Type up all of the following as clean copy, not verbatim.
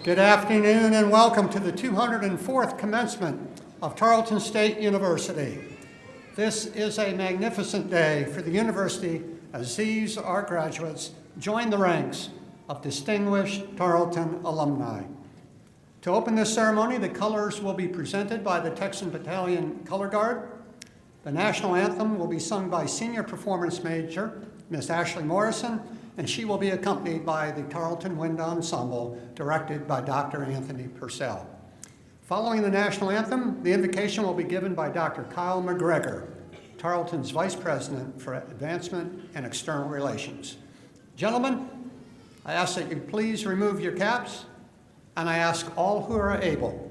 Good afternoon and welcome to the 204th commencement of Tarleton State University. This is a magnificent day for the university as these, our graduates, join the ranks of distinguished Tarleton alumni. To open this ceremony, the colors will be presented by the Texan Battalion Color Guard. The national anthem will be sung by Senior Performance Major, Miss Ashley Morrison, and she will be accompanied by the Tarleton Wind Ensemble, directed by Dr. Anthony Purcell. Following the national anthem, the invocation will be given by Dr. Kyle McGregor, Tarleton's Vice President for Advancement and External Relations. Gentlemen, I ask that you please remove your caps, and I ask all who are able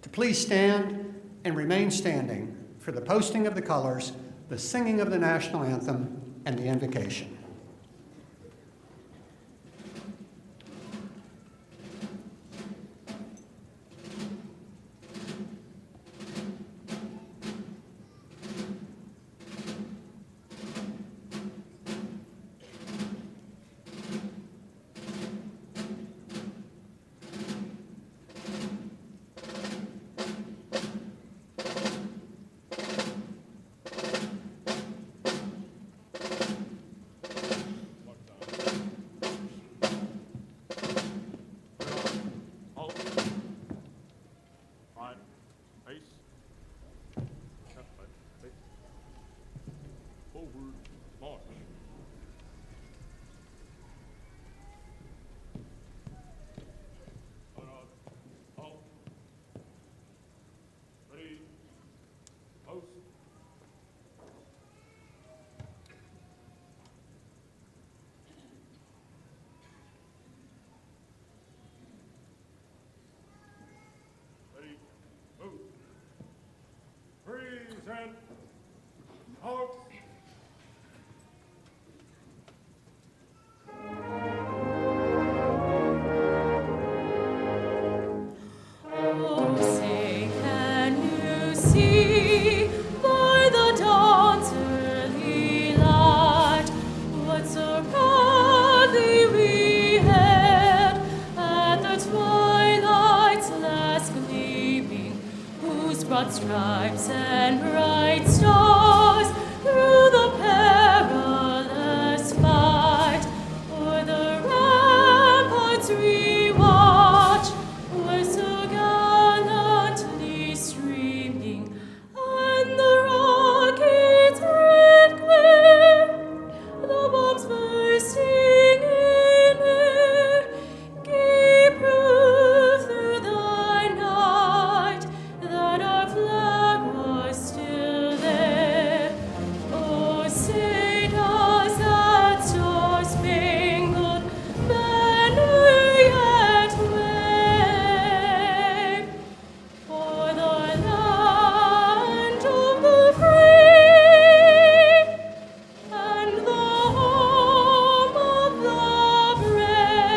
to please stand and remain standing for the posting of the colors, the singing of the national anthem, and the invocation. And out. Oh, say, can you see by the dawn's early light what so proudly we hailed at the twilight's last gleaming, whose broad stripes and bright stars through the perilous fight o'er the ramparts we watch were so gallantly streaming, and the rocket's red glare, the bombs bursting in air, gave proof through the night that our flag was still there. Oh, say does that star-spangled banner yet wave for the land of the free and the home of the brave?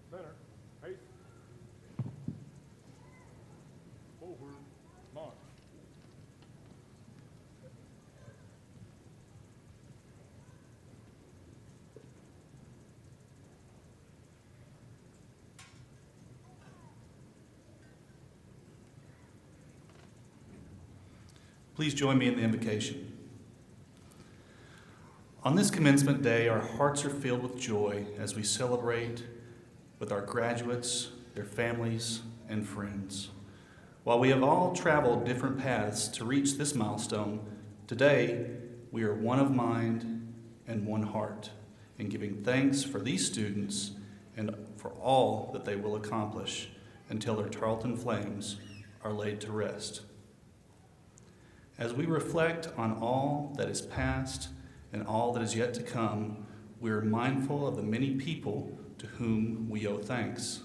Center, haste. Forward, march. Please join me in the invocation. On this commencement day, our hearts are filled with joy as we celebrate with our graduates, their families, and friends. While we have all traveled different paths to reach this milestone, today we are one of mind and one heart in giving thanks for these students and for all that they will accomplish until their Tarleton flames are laid to rest. As we reflect on all that is past and all that is yet to come, we are mindful of the many people to whom we owe thanks.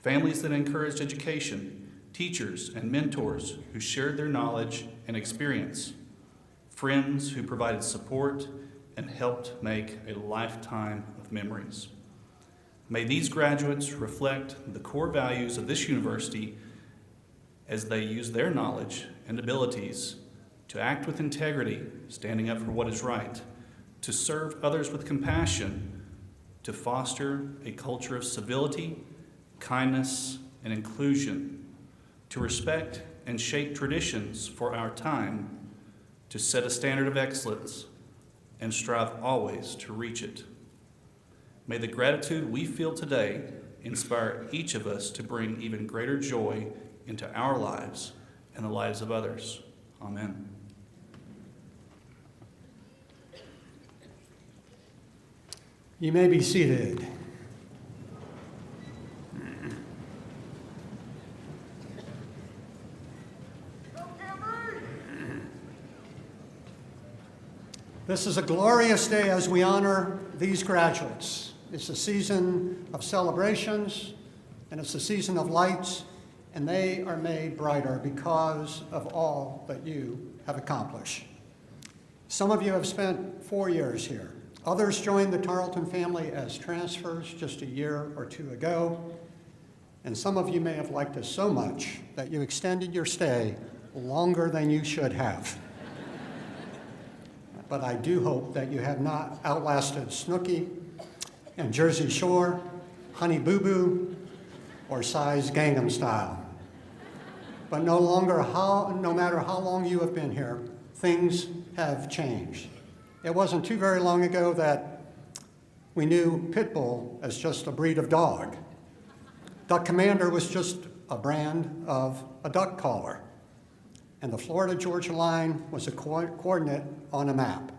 Families that encouraged education, teachers and mentors who shared their knowledge and experience, friends who provided support and helped make a lifetime of memories. May these graduates reflect the core values of this university as they use their knowledge and abilities to act with integrity, standing up for what is right, to serve others with compassion, to foster a culture of civility, kindness, and inclusion, to respect and shape traditions for our time, to set a standard of excellence, and strive always to reach it. May the gratitude we feel today inspire each of us to bring even greater joy into our lives and the lives of others. Amen. You may be seated. This is a glorious day as we honor these graduates. It's a season of celebrations, and it's a season of lights, and they are made brighter because of all that you have accomplished. Some of you have spent 4 years here. Others joined the Tarleton family as transfers just a year or two ago, and some of you may have liked us so much that you extended your stay longer than you should have. But I do hope that you have not outlasted Snooki and Jersey Shore, Honey Boo Boo, or Size Gangnam Style. But no matter how long you have been here, things have changed. It wasn't too very long ago that we knew Pit Bull as just a breed of dog. Duck Commander was just a brand of a duck caller. And the Florida-Georgia line was a coordinate on a map.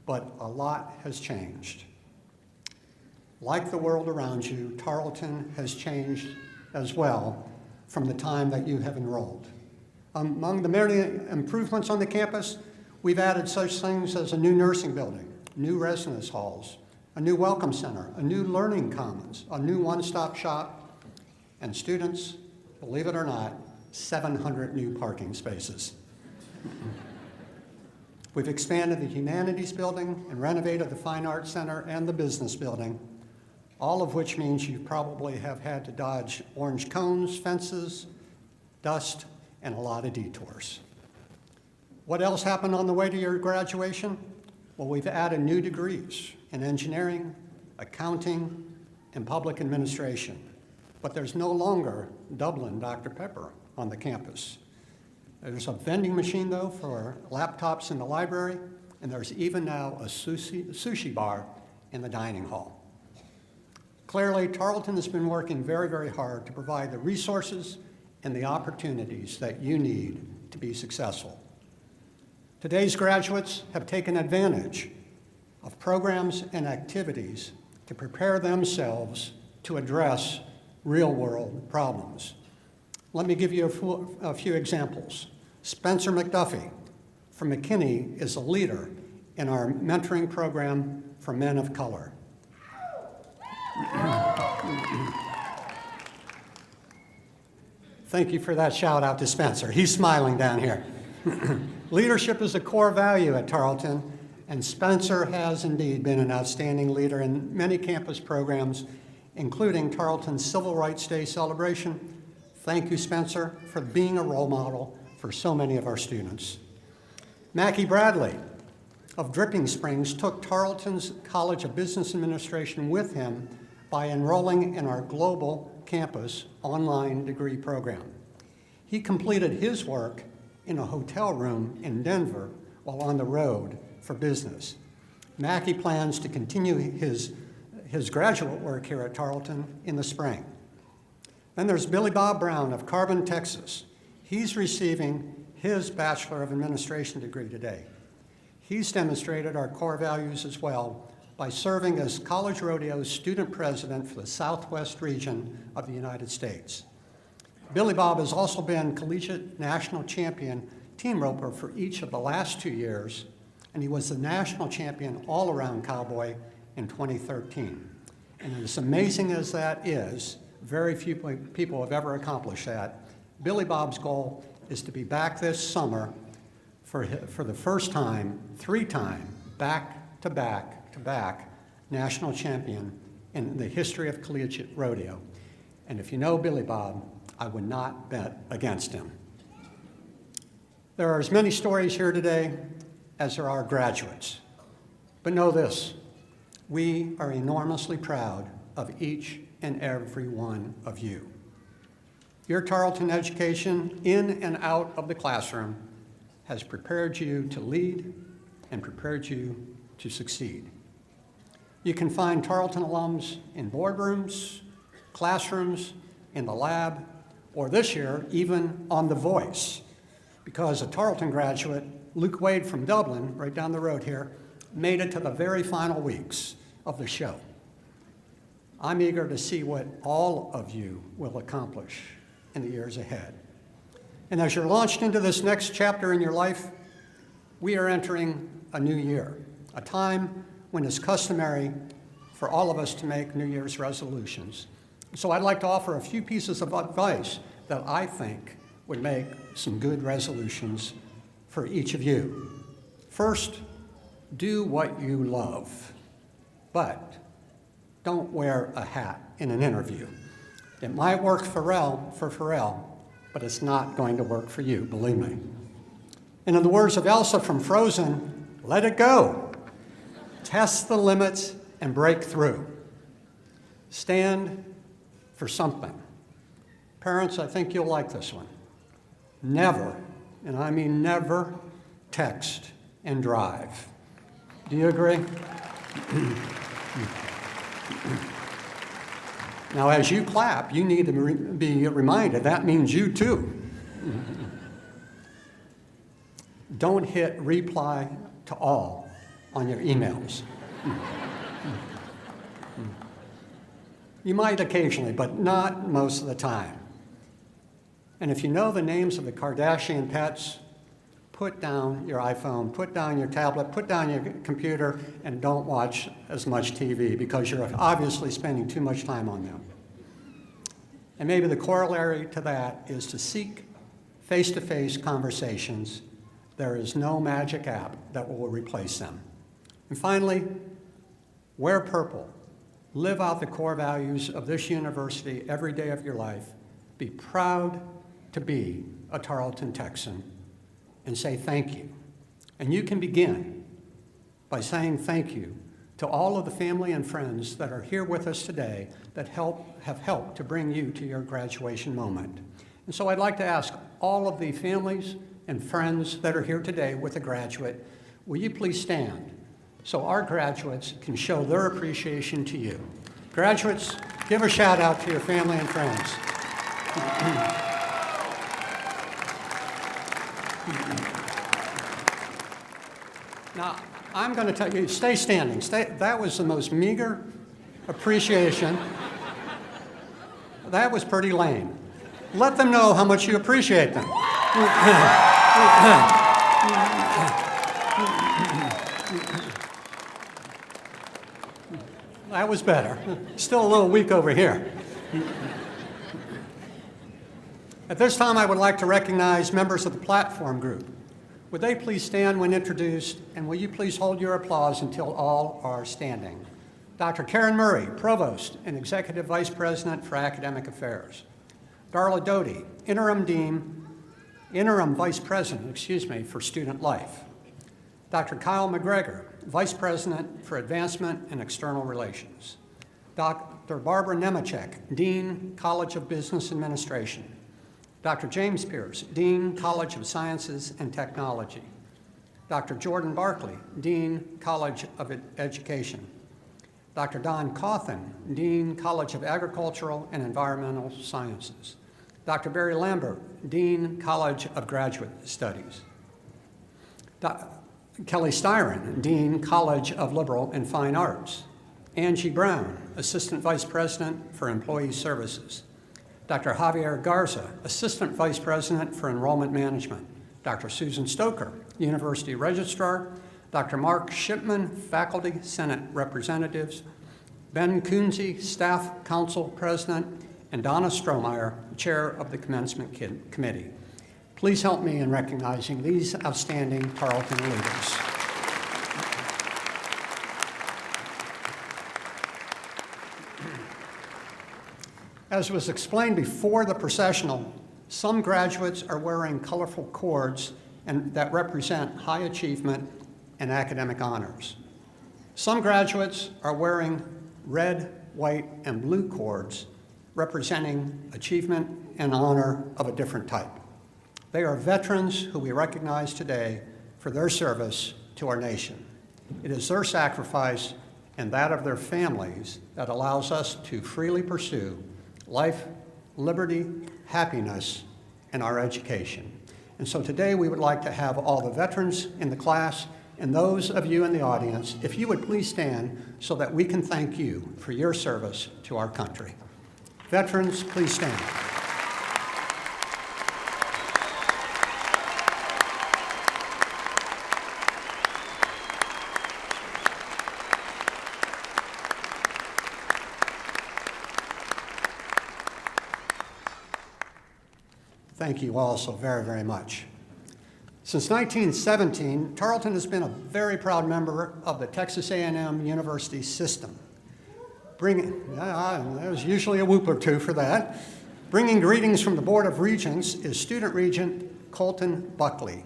But a lot has changed. Like the world around you, Tarleton has changed as well from the time that you have enrolled. Among the many improvements on the campus, we've added such things as a new nursing building, new residence halls, a new welcome center, a new learning commons, a new one-stop shop, and students, believe it or not, 700 new parking spaces. We've expanded the humanities building and renovated the fine arts center and the business building, all of which means you probably have had to dodge orange cones, fences, dust, and a lot of detours. What else happened on the way to your graduation? Well, we've added new degrees in engineering, accounting, and public administration. But there's no longer Dublin Dr. Pepper on the campus. There's a vending machine, though, for laptops in the library, and there's even now a sushi bar in the dining hall. Clearly, Tarleton has been working very, very hard to provide the resources and the opportunities that you need to be successful. Today's graduates have taken advantage of programs and activities to prepare themselves to address real-world problems. Let me give you a few examples. Spencer McDuffie from McKinney is a leader in our mentoring program for men of color. Thank you for that shout out to Spencer. He's smiling down here. Leadership is a core value at Tarleton, and Spencer has indeed been an outstanding leader in many campus programs, including Tarleton's Civil Rights Day celebration. Thank you, Spencer, for being a role model for so many of our students. Mackie Bradley of Dripping Springs took Tarleton's College of Business Administration with him by enrolling in our global campus online degree program. He completed his work in a hotel room in Denver while on the road for business. Mackie plans to continue his graduate work here at Tarleton in the spring. Then there's Billy Bob Brown of Carbon, Texas. He's receiving his Bachelor of Administration degree today. He's demonstrated our core values as well by serving as College Rodeo's student president for the Southwest region of the United States. Billy Bob has also been collegiate national champion team roper for each of the last 2 years, and he was the national champion all-around cowboy in 2013. And as amazing as that is, very few people have ever accomplished that. Billy Bob's goal is to be back this summer for the first time, 3-time, back-to-back national champion in the history of collegiate rodeo. And if you know Billy Bob, I would not bet against him. There are as many stories here today as there are graduates. But know this, we are enormously proud of each and every one of you. Your Tarleton education in and out of the classroom has prepared you to lead and prepared you to succeed. You can find Tarleton alums in boardrooms, classrooms, in the lab, or this year, even on The Voice, because a Tarleton graduate, Luke Wade from Dublin, right down the road here, made it to the very final weeks of the show. I'm eager to see what all of you will accomplish in the years ahead. And as you're launched into this next chapter in your life, we are entering a new year, a time when it's customary for all of us to make New Year's resolutions. So I'd like to offer a few pieces of advice that I think would make some good resolutions for each of you. First, do what you love, but don't wear a hat in an interview. It might work for Pharrell, but it's not going to work for you, believe me. And in the words of Elsa from Frozen, let it go. Test the limits and break through. Stand for something. Parents, I think you'll like this one. Never, and I mean never, text and drive. Do you agree? Now, as you clap, you need to be reminded that means you too. Don't hit reply to all on your emails. You might occasionally, but not most of the time. And if you know the names of the Kardashian pets, put down your iPhone, put down your tablet, put down your computer, and don't watch as much TV because you're obviously spending too much time on them. And maybe the corollary to that is to seek face-to-face conversations. There is no magic app that will replace them. And finally, wear purple. Live out the core values of this university every day of your life. Be proud to be a Tarleton Texan and say thank you. And you can begin by saying thank you to all of the family and friends that are here with us today that have helped to bring you to your graduation moment. And so I'd like to ask all of the families and friends that are here today with a graduate, will you please stand so our graduates can show their appreciation to you. Graduates, give a shout out to your family and friends. Now, I'm going to tell you, stay standing. That was the most meager appreciation. That was pretty lame. Let them know how much you appreciate them. That was better. Still a little weak over here. At this time, I would like to recognize members of the platform group. Would they please stand when introduced, and will you please hold your applause until all are standing? Dr. Karen Murray, Provost and Executive Vice President for Academic Affairs. Darla Doty, Interim Vice President, for Student Life. Dr. Kyle McGregor, Vice President for Advancement and External Relations. Dr. Barbara Nemechek, Dean, College of Business Administration. Dr. James Pierce, Dean, College of Sciences and Technology. Dr. Jordan Barkley, Dean, College of Education. Dr. Don Cawthon, Dean, College of Agricultural and Environmental Sciences. Dr. Barry Lambert, Dean, College of Graduate Studies. Kelly Styron, Dean, College of Liberal and Fine Arts. Angie Brown, Assistant Vice President for Employee Services. Dr. Javier Garza, Assistant Vice President for Enrollment Management. Dr. Susan Stoker, University Registrar. Dr. Mark Shipman, Faculty Senate Representatives. Ben Coonsey, Staff Council President. And Donna Strohmeyer, Chair of the Commencement Committee. Please help me in recognizing these outstanding Tarleton leaders. As was explained before the processional, some graduates are wearing colorful cords that represent high achievement and academic honors. Some graduates are wearing red, white, and blue cords representing achievement and honor of a different type. They are veterans who we recognize today for their service to our nation. It is their sacrifice and that of their families that allows us to freely pursue life, liberty, happiness, and our education. And so today we would like to have all the veterans in the class and those of you in the audience, if you would please stand so that we can thank you for your service to our country. Veterans, please stand. Thank you all so very, very much. Since 1917, Tarleton has been a very proud member of the Texas A&M University system. There's usually a whoop or two for that. Bringing greetings from the Board of Regents is Student Regent Colton Buckley.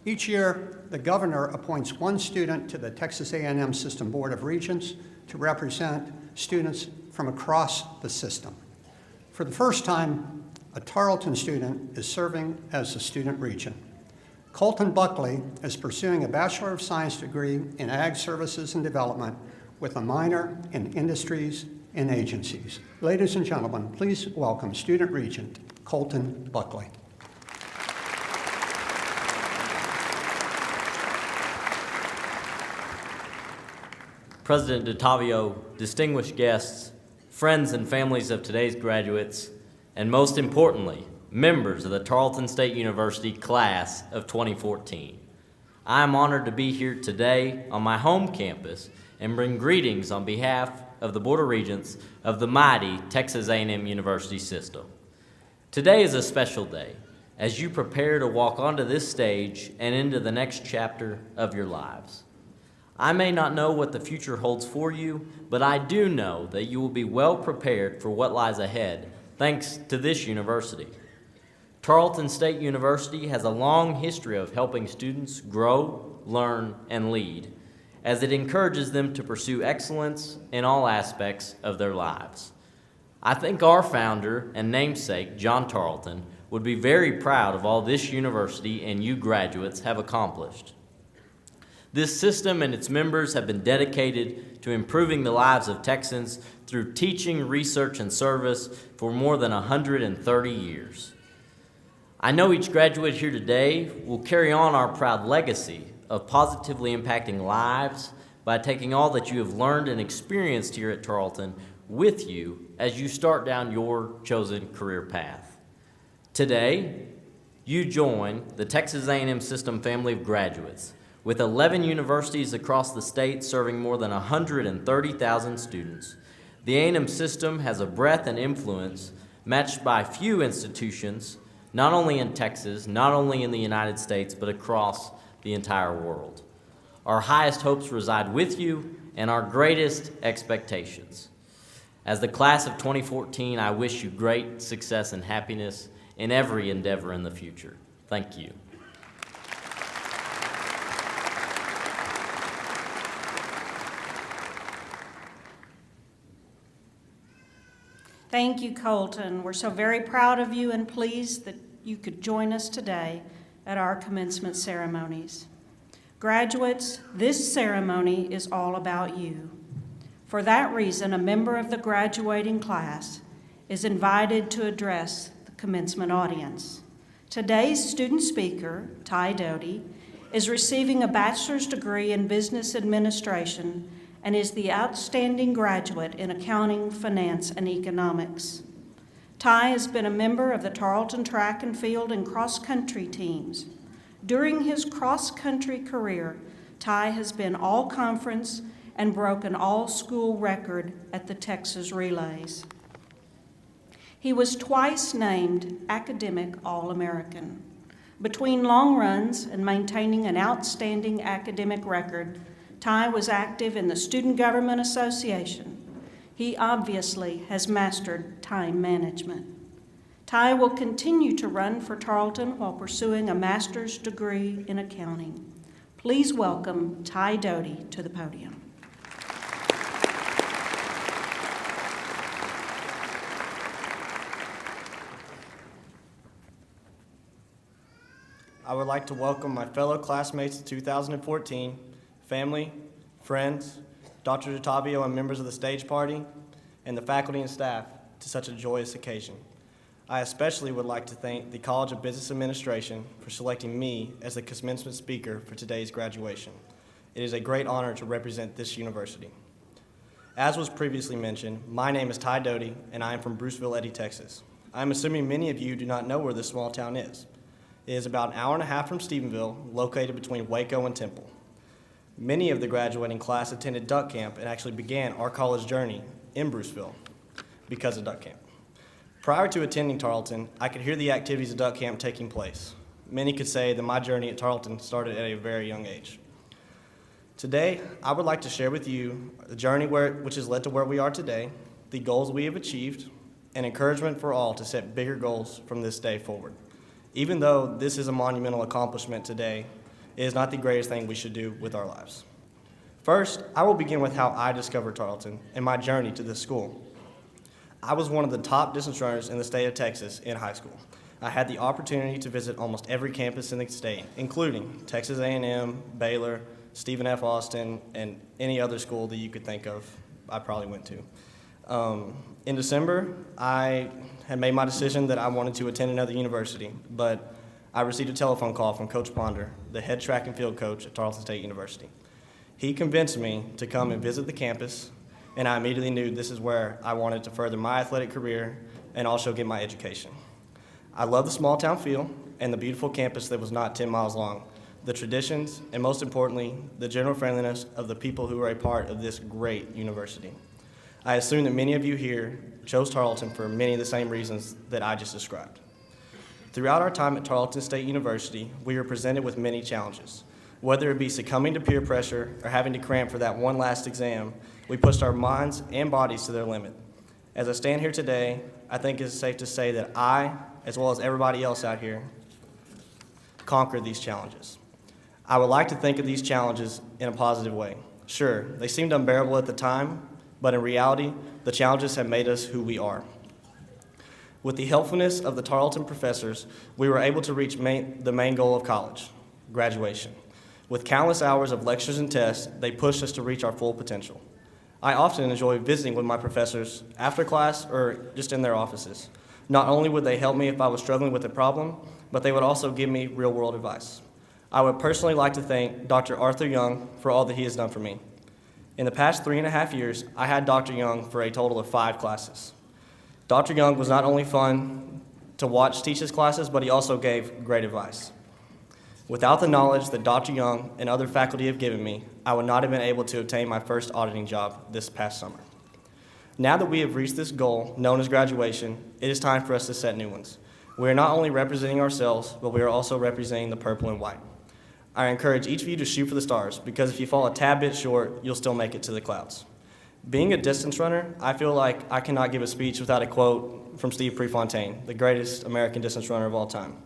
Each year, the governor appoints one student to the Texas A&M System Board of Regents to represent students from across the system. For the first time, a Tarleton student is serving as a student regent. Colton Buckley is pursuing a Bachelor of Science degree in Ag Services and Development with a minor in Industries and Agencies. Ladies and gentlemen, please welcome Student Regent Colton Buckley. President DeTavio, distinguished guests, friends and families of today's graduates, and most importantly, members of the Tarleton State University class of 2014. I am honored to be here today on my home campus and bring greetings on behalf of the Board of Regents of the mighty Texas A&M University system. Today is a special day as you prepare to walk onto this stage and into the next chapter of your lives. I may not know what the future holds for you, but I do know that you will be well prepared for what lies ahead thanks to this university. Tarleton State University has a long history of helping students grow, learn, and lead, as it encourages them to pursue excellence in all aspects of their lives. I think our founder and namesake, John Tarleton, would be very proud of all this university and you graduates have accomplished. This system and its members have been dedicated to improving the lives of Texans through teaching, research, and service for more than 130 years. I know each graduate here today will carry on our proud legacy of positively impacting lives by taking all that you have learned and experienced here at Tarleton with you as you start down your chosen career path. Today, you join the Texas A&M System family of graduates with 11 universities across the state serving more than 130,000 students. The A&M system has a breadth and influence matched by few institutions, not only in Texas, not only in the United States, but across the entire world. Our highest hopes reside with you and our greatest expectations. As the class of 2014, I wish you great success and happiness in every endeavor in the future. Thank you. Thank you, Colton. We're so very proud of you and pleased that you could join us today at our commencement ceremonies. Graduates, this ceremony is all about you. For that reason, a member of the graduating class is invited to address the commencement audience. Today's student speaker, Ty Doty, is receiving a bachelor's degree in business administration and is the outstanding graduate in accounting, finance, and economics. Ty has been a member of the Tarleton track and field and cross-country teams. During his cross-country career, Ty has been all-conference and broken all-school record at the Texas Relays. He was twice named Academic All-American. Between long runs and maintaining an outstanding academic record, Ty was active in the Student Government Association. He obviously has mastered time management. Ty will continue to run for Tarleton while pursuing a master's degree in accounting. Please welcome Ty Doty to the podium. I would like to welcome my fellow classmates of 2014, family, friends, Dr. DeTavio and members of the stage party, and the faculty and staff to such a joyous occasion. I especially would like to thank the College of Business Administration for selecting me as the commencement speaker for today's graduation. It is a great honor to represent this university. As was previously mentioned, my name is Ty Doty, and I am from Bruceville, Eddy, Texas. I'm assuming many of you do not know where this small town is. It is about an hour and a half from Stephenville, located between Waco and Temple. Many of the graduating class attended Duck Camp and actually began our college journey in Bruceville because of Duck Camp. Prior to attending Tarleton, I could hear the activities of Duck Camp taking place. Many could say that my journey at Tarleton started at a very young age. Today, I would like to share with you the journey which has led to where we are today, the goals we have achieved, and encouragement for all to set bigger goals from this day forward. Even though this is a monumental accomplishment today, it is not the greatest thing we should do with our lives. First, I will begin with how I discovered Tarleton and my journey to this school. I was one of the top distance runners in the state of Texas in high school. I had the opportunity to visit almost every campus in the state, including Texas A&M, Baylor, Stephen F. Austin, and any other school that you could think of I probably went to. In December, I had made my decision that I wanted to attend another university, but I received a telephone call from Coach Ponder, the head track and field coach at Tarleton State University. He convinced me to come and visit the campus, and I immediately knew this is where I wanted to further my athletic career and also get my education. I love the small town feel and the beautiful campus that was not 10 miles long, the traditions, and most importantly, the general friendliness of the people who are a part of this great university. I assume that many of you here chose Tarleton for many of the same reasons that I just described. Throughout our time at Tarleton State University, we were presented with many challenges. Whether it be succumbing to peer pressure or having to cram for that one last exam, we pushed our minds and bodies to their limit. As I stand here today, I think it's safe to say that I, as well as everybody else out here, conquered these challenges. I would like to think of these challenges in a positive way. Sure, they seemed unbearable at the time, but in reality, the challenges have made us who we are. With the helpfulness of the Tarleton professors, we were able to reach the main goal of college, graduation. With countless hours of lectures and tests, they pushed us to reach our full potential. I often enjoy visiting with my professors after class or just in their offices. Not only would they help me if I was struggling with a problem, but they would also give me real-world advice. I would personally like to thank Dr. Arthur Young for all that he has done for me. In the past 3.5 years, I had Dr. Young for a total of 5 classes. Dr. Young was not only fun to watch teach his classes, but he also gave great advice. Without the knowledge that Dr. Young and other faculty have given me, I would not have been able to obtain my first auditing job this past summer. Now that we have reached this goal, known as graduation, it is time for us to set new ones. We are not only representing ourselves, but we are also representing the purple and white. I encourage each of you to shoot for the stars, because if you fall a tad bit short, you'll still make it to the clouds. Being a distance runner, I feel like I cannot give a speech without a quote from Steve Prefontaine, the greatest American distance runner of all time.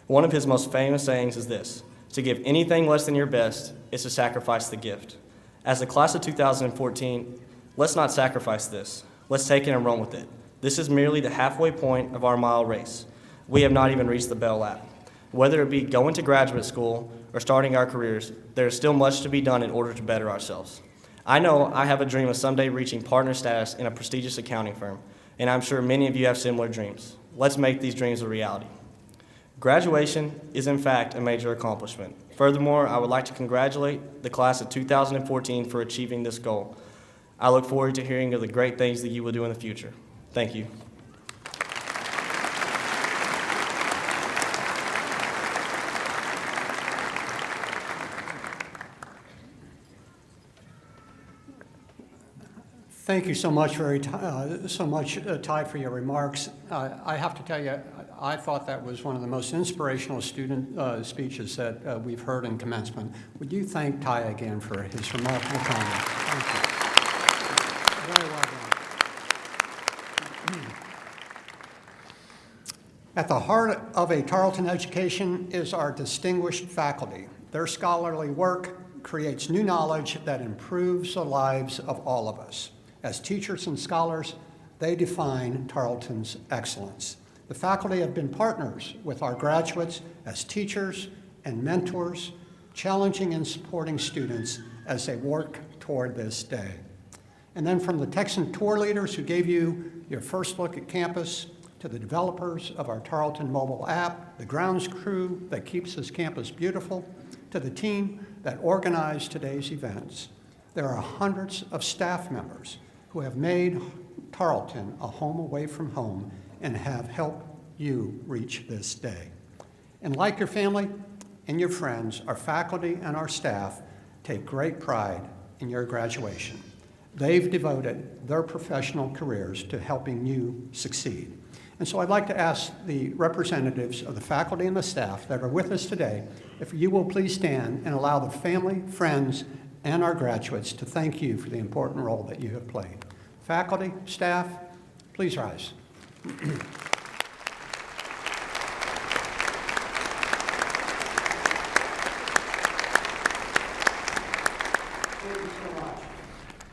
One of his most famous sayings is this: to give anything less than your best is to sacrifice the gift. As the class of 2014, let's not sacrifice this. Let's take it and run with it. This is merely the halfway point of our mile race. We have not even reached the bell lap. Whether it be going to graduate school or starting our careers, there is still much to be done in order to better ourselves. I know I have a dream of someday reaching partner status in a prestigious accounting firm, and I'm sure many of you have similar dreams. Let's make these dreams a reality. Graduation is in fact a major accomplishment. Furthermore, I would like to congratulate the class of 2014 for achieving this goal. I look forward to hearing of the great things that you will do in the future. Thank you. Thank you so much, Ty, for your remarks. I have to tell you, I thought that was one of the most inspirational student speeches that we've heard in commencement. Would you thank Ty again for his remarkable comments? Thank you. Very well done. At the heart of a Tarleton education is our distinguished faculty. Their scholarly work creates new knowledge that improves the lives of all of us. As teachers and scholars, they define Tarleton's excellence. The faculty have been partners with our graduates as teachers and mentors, challenging and supporting students as they work toward this day. And then from the Texan tour leaders who gave you your first look at campus, to the developers of our Tarleton mobile app, the grounds crew that keeps this campus beautiful, to the team that organized today's events, there are hundreds of staff members who have made Tarleton a home away from home and have helped you reach this day. And like your family and your friends, our faculty and our staff take great pride in your graduation. They've devoted their professional careers to helping you succeed. And so I'd like to ask the representatives of the faculty and the staff that are with us today, if you will please stand and allow the family, friends, and our graduates to thank you for the important role that you have played. Faculty, staff, please rise.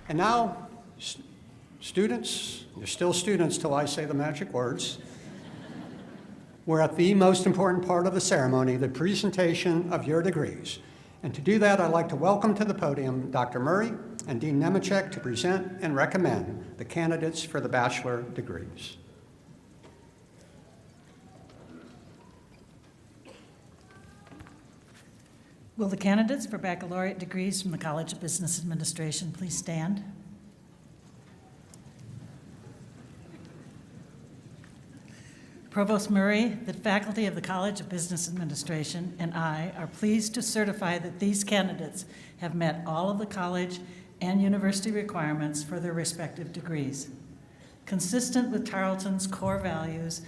And now, students, you're still students till I say the magic words. We're at the most important part of the ceremony, the presentation of your degrees. And to do that, I'd like to welcome to the podium Dr. Murray and Dean Nemechek to present and recommend the candidates for the bachelor degrees. Will the candidates for baccalaureate degrees from the College of Business Administration please stand? Provost Murray, the faculty of the College of Business Administration, and I are pleased to certify that these candidates have met all of the college and university requirements for their respective degrees. Consistent with Tarleton's core values,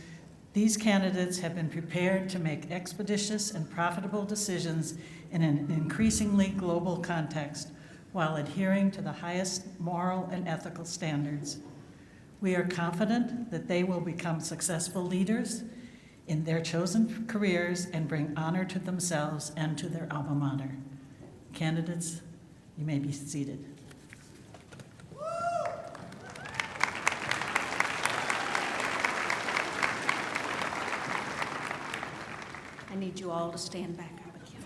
these candidates have been prepared to make expeditious and profitable decisions in an increasingly global context while adhering to the highest moral and ethical standards. We are confident that they will become successful leaders in their chosen careers and bring honor to themselves and to their alma mater. Candidates, you may be seated. I need you all to stand back up again.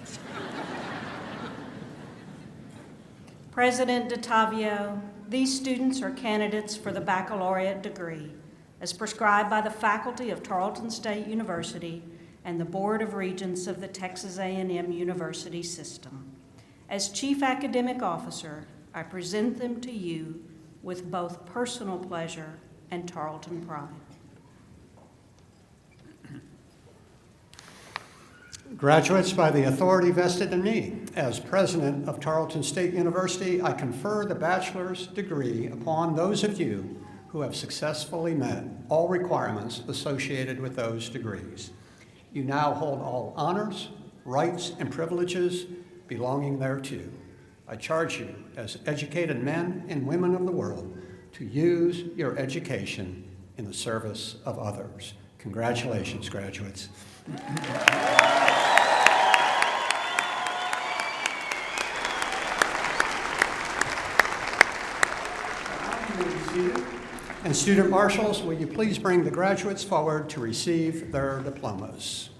President DeTavio, these students are candidates for the baccalaureate degree as prescribed by the faculty of Tarleton State University and the Board of Regents of the Texas A&M University System. As Chief Academic Officer, I present them to you with both personal pleasure and Tarleton pride. Graduates, by the authority vested in me as president of Tarleton State University, I confer the bachelor's degree upon those of you who have successfully met all requirements associated with those degrees. You now hold all honors, rights, and privileges belonging thereto. I charge you as educated men and women of the world to use your education in the service of others. Congratulations, graduates. And student marshals, will you please bring the graduates forward to receive their diplomas?